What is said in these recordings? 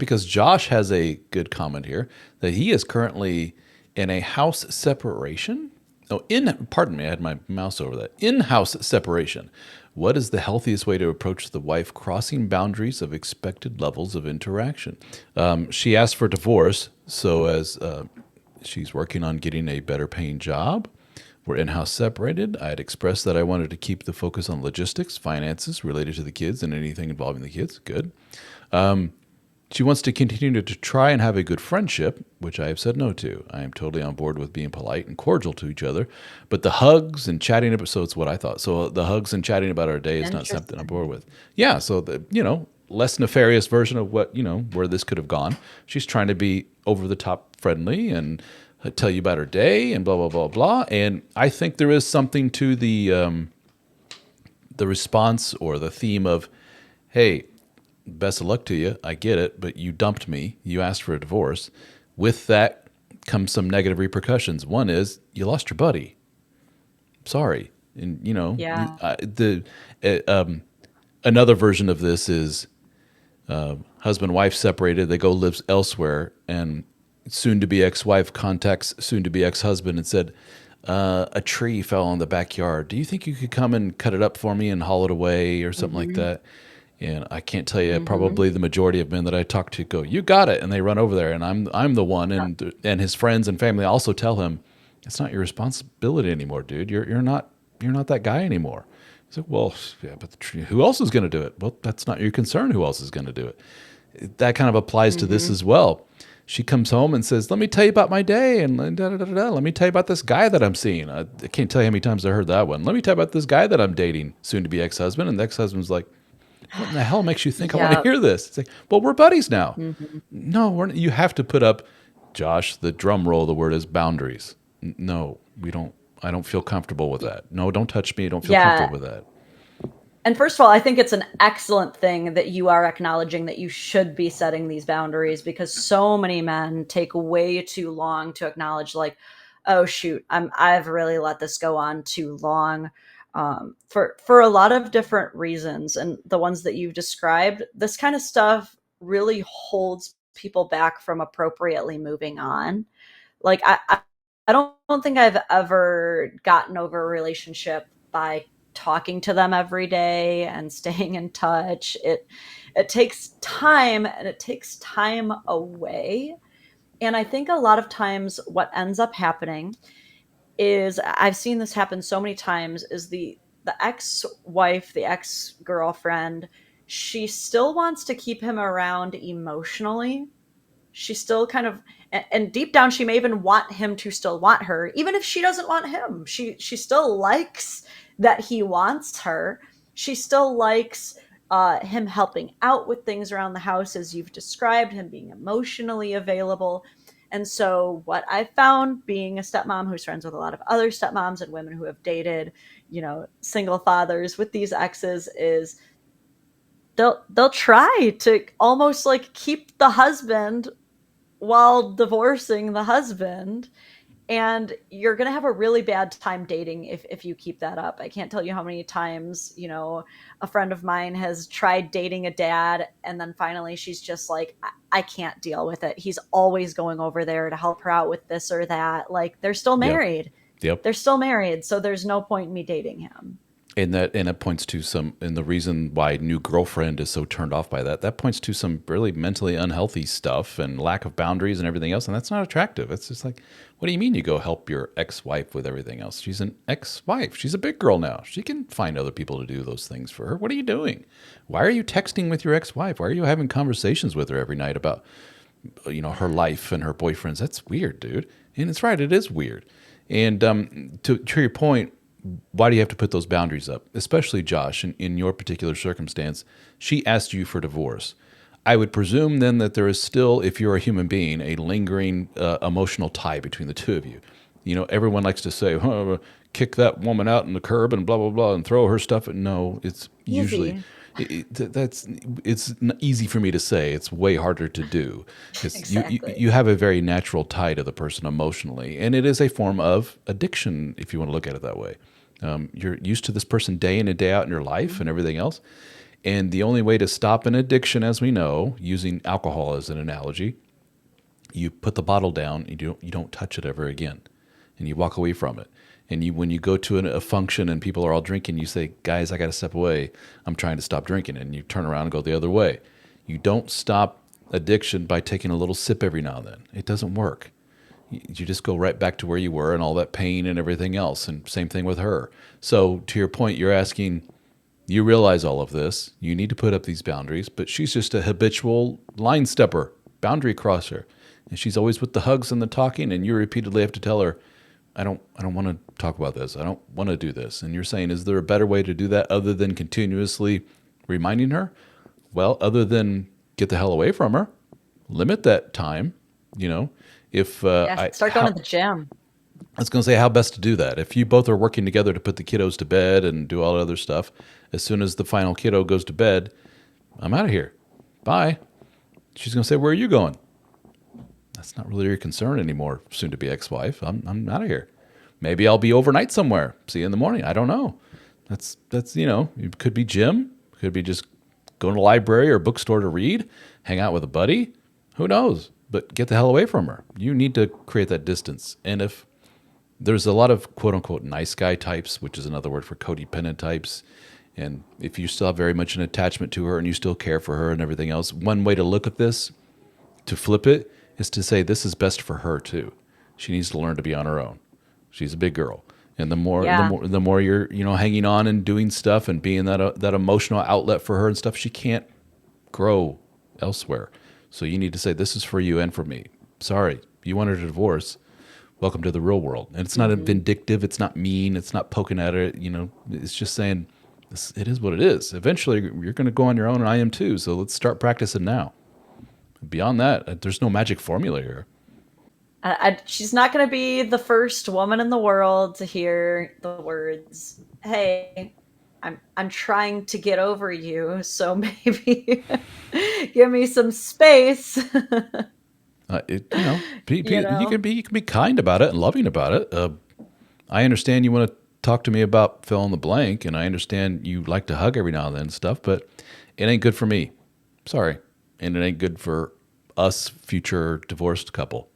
because Josh has a good comment here that he is currently in a house separation. Oh, pardon me, I had my mouse over that. In-house separation. What is the healthiest way to approach the wife crossing boundaries of expected levels of interaction? She asked for divorce, so as she's working on getting a better paying job. We're in-house separated. I had expressed that I wanted to keep the focus on logistics, finances related to the kids, and anything involving the kids. Good. She wants to continue to try and have a good friendship, which I have said no to. I am totally on board with being polite and cordial to each other, but the hugs and chatting about, so it's what I thought. So the hugs and chatting about our day is not something I'm bored with. Yeah, so less nefarious version of what, where this could have gone. She's trying to be over the top friendly and tell you about her day and blah, blah, blah, blah. And I think there is something to the response or the theme of, hey, best of luck to you. I get it, but you dumped me. You asked for a divorce. With that comes some negative repercussions. One is you lost your buddy. Sorry. And, Yeah. another version of this is husband, wife separated. They go live elsewhere, and soon-to-be ex-wife contacts soon-to-be ex-husband and said, a tree fell in the backyard. Do you think you could come and cut it up for me and haul it away or something like Mm-hmm. that? And I can't tell you, Mm-hmm. probably the majority of men that I talk to go, "You got it," and they run over there, and I'm the one, Yeah. and his friends and family also tell him, "It's not your responsibility anymore, dude. You're not that guy anymore." He's like, "Well, yeah, but who else is going to do it?" Well, that's not your concern. Who else is going to do it? That kind of applies to this Mm-hmm. as well. She comes home and says, "Let me tell you about my day, and da, da, da, da, da. Let me tell you about this guy that I'm seeing." I can't tell you how many times I heard that one. "Let me tell you about this guy that I'm dating, soon to be ex-husband," and the ex-husband's like, "What in the hell makes you think I want to Yeah. hear this?" It's like, "Well, we're buddies now." Mm-hmm. No, you have to put up, Josh, the drum roll, the word is boundaries. No, we don't. I don't feel comfortable with that. No, don't touch me. I don't feel comfortable Yeah. with that. And first of all, I think it's an excellent thing that you are acknowledging that you should be setting these boundaries, because so many men take way too long to acknowledge, like, oh shoot, I've really let this go on too long, for a lot of different reasons. And the ones that you've described, this kind of stuff really holds people back from appropriately moving on. Like I don't think I've ever gotten over a relationship by talking to them every day and staying in touch. It takes time, and it takes time away. And I think a lot of times what ends up happening is, I've seen this happen so many times, is the ex-wife, the ex-girlfriend, she still wants to keep him around emotionally. She still kind of, and deep down she may even want him to still want her, even if she doesn't want him. She still likes that he wants her. She still likes him helping out with things around the house, as you've described, him being emotionally available. And so what I found, being a stepmom who's friends with a lot of other stepmoms and women who have dated, single fathers with these exes, is they'll try to almost like keep the husband while divorcing the husband. And you're going to have a really bad time dating if you keep that up. I can't tell you how many times, a friend of mine has tried dating a dad, and then finally she's just like, I can't deal with it. He's always going over there to help her out with this or that. Like, they're still Yep. married. Yep. They're still married. So there's no point in me dating him. And it points to and the reason why new girlfriend is so turned off by that points to some really mentally unhealthy stuff and lack of boundaries and everything else. And that's not attractive. It's just like, what do you mean you go help your ex-wife with everything else? She's an ex-wife. She's a big girl now. She can find other people to do those things for her. What are you doing? Why are you texting with your ex-wife? Why are you having conversations with her every night about, her life and her boyfriends? That's weird, dude. And it's right. It is weird. And to your point, why do you have to put those boundaries up? Especially Josh, in your particular circumstance, she asked you for divorce. I would presume then that there is still, if you're a human being, a lingering emotional tie between the two of you. Everyone likes to say, "Oh, kick that woman out in the curb and blah, blah, blah, and throw her stuff." No, it's usually, Easy. it's easy for me to say. It's way harder to do, because Exactly. you have a very natural tie to the person emotionally. And it is a form of addiction, if you want to look at it that way. You're used to this person day in and day out in your life and Mhm. everything else. And the only way to stop an addiction, as we know, using alcohol as an analogy, you put the bottle down, you don't touch it ever again, and you walk away from it. And when you go to a function and people are all drinking, you say, "Guys, I got to step away. I'm trying to stop drinking," and you turn around and go the other way. You don't stop addiction by taking a little sip every now and then. It doesn't work. You just go right back to where you were and all that pain and everything else. And same thing with her. So to your point, you're asking, you realize all of this. You need to put up these boundaries, but she's just a habitual line stepper, boundary crosser. And she's always with the hugs and the talking, and you repeatedly have to tell her, I don't want to talk about this. I don't want to do this. And you're saying, is there a better way to do that other than continuously reminding her? Well, other than get the hell away from her, limit that time, you know. If Yeah, start going to the gym. I was going to say how best to do that. If you both are working together to put the kiddos to bed and do all the other stuff, as soon as the final kiddo goes to bed, I'm out of here. Bye. She's going to say, where are you going? That's not really your concern anymore, soon to be ex-wife. I'm out of here. Maybe I'll be overnight somewhere. See you in the morning. I don't know. That's it could be gym. Could be just going to the library or bookstore to read, hang out with a buddy. Who knows? But get the hell away from her. You need to create that distance. And if there's a lot of quote unquote nice guy types, which is another word for codependent types, and if you still have very much an attachment to her and you still care for her and everything else, one way to look at this, to flip it, is to say this is best for her too. She needs to learn to be on her own. She's a big girl. And Yeah. the more you're hanging on and doing stuff and being that emotional outlet for her and stuff, she can't grow elsewhere. So you need to say, this is for you and for me. Sorry, you wanted a divorce. Welcome to the real world. And it's not vindictive. It's not mean. It's not poking at her. It's just saying, it is what it is. Eventually, you're going to go on your own, and I am too. So let's start practicing now. Beyond that, there's no magic formula here. She's not going to be the first woman in the world to hear the words, "Hey, I'm trying to get over you, so maybe give me some space." You You know. can be kind about it and loving about it. I understand you want to talk to me about fill in the blank, and I understand you like to hug every now and then and stuff, but it ain't good for me. Sorry, and it ain't good for us, future divorced couple.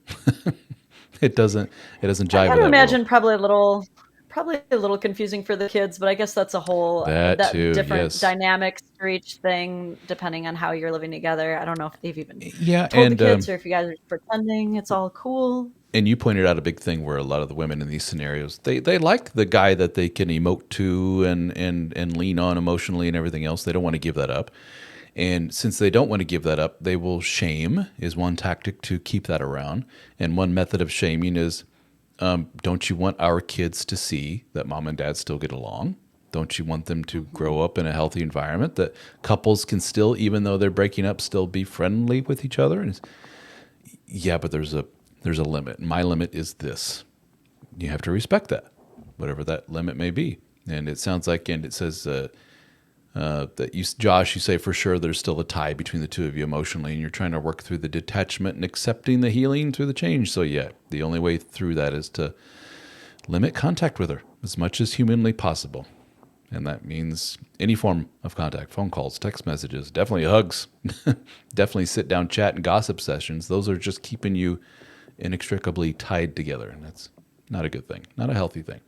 It doesn't. It doesn't I jive with gotta that world. imagine probably a little confusing for the kids, but I guess that's a whole That that too. different Yes. dynamics for each thing, depending on how you're living together. I don't know if they've even Yeah, told the kids or if you guys are pretending it's all cool. and you pointed out a big thing where a lot of the women in these scenarios they like the guy that they can emote to and lean on emotionally and everything else. They don't want to give that up. And since they don't want to give that up, they will shame is one tactic to keep that around. And one method of shaming is, don't you want our kids to see that mom and dad still get along? Don't you want them to Mhm. grow up in a healthy environment that couples can still, even though they're breaking up, still be friendly with each other? And yeah, but there's a limit. My limit is this. You have to respect that, whatever that limit may be. And it sounds like, and it says that you, Josh, you say for sure there's still a tie between the two of you emotionally, and you're trying to work through the detachment and accepting the healing through the change. So yeah, the only way through that is to limit contact with her as much as humanly possible. And that means any form of contact, phone calls, text messages, definitely hugs, definitely sit down chat and gossip sessions. Those are just keeping you inextricably tied together. And that's not a good thing, not a healthy thing.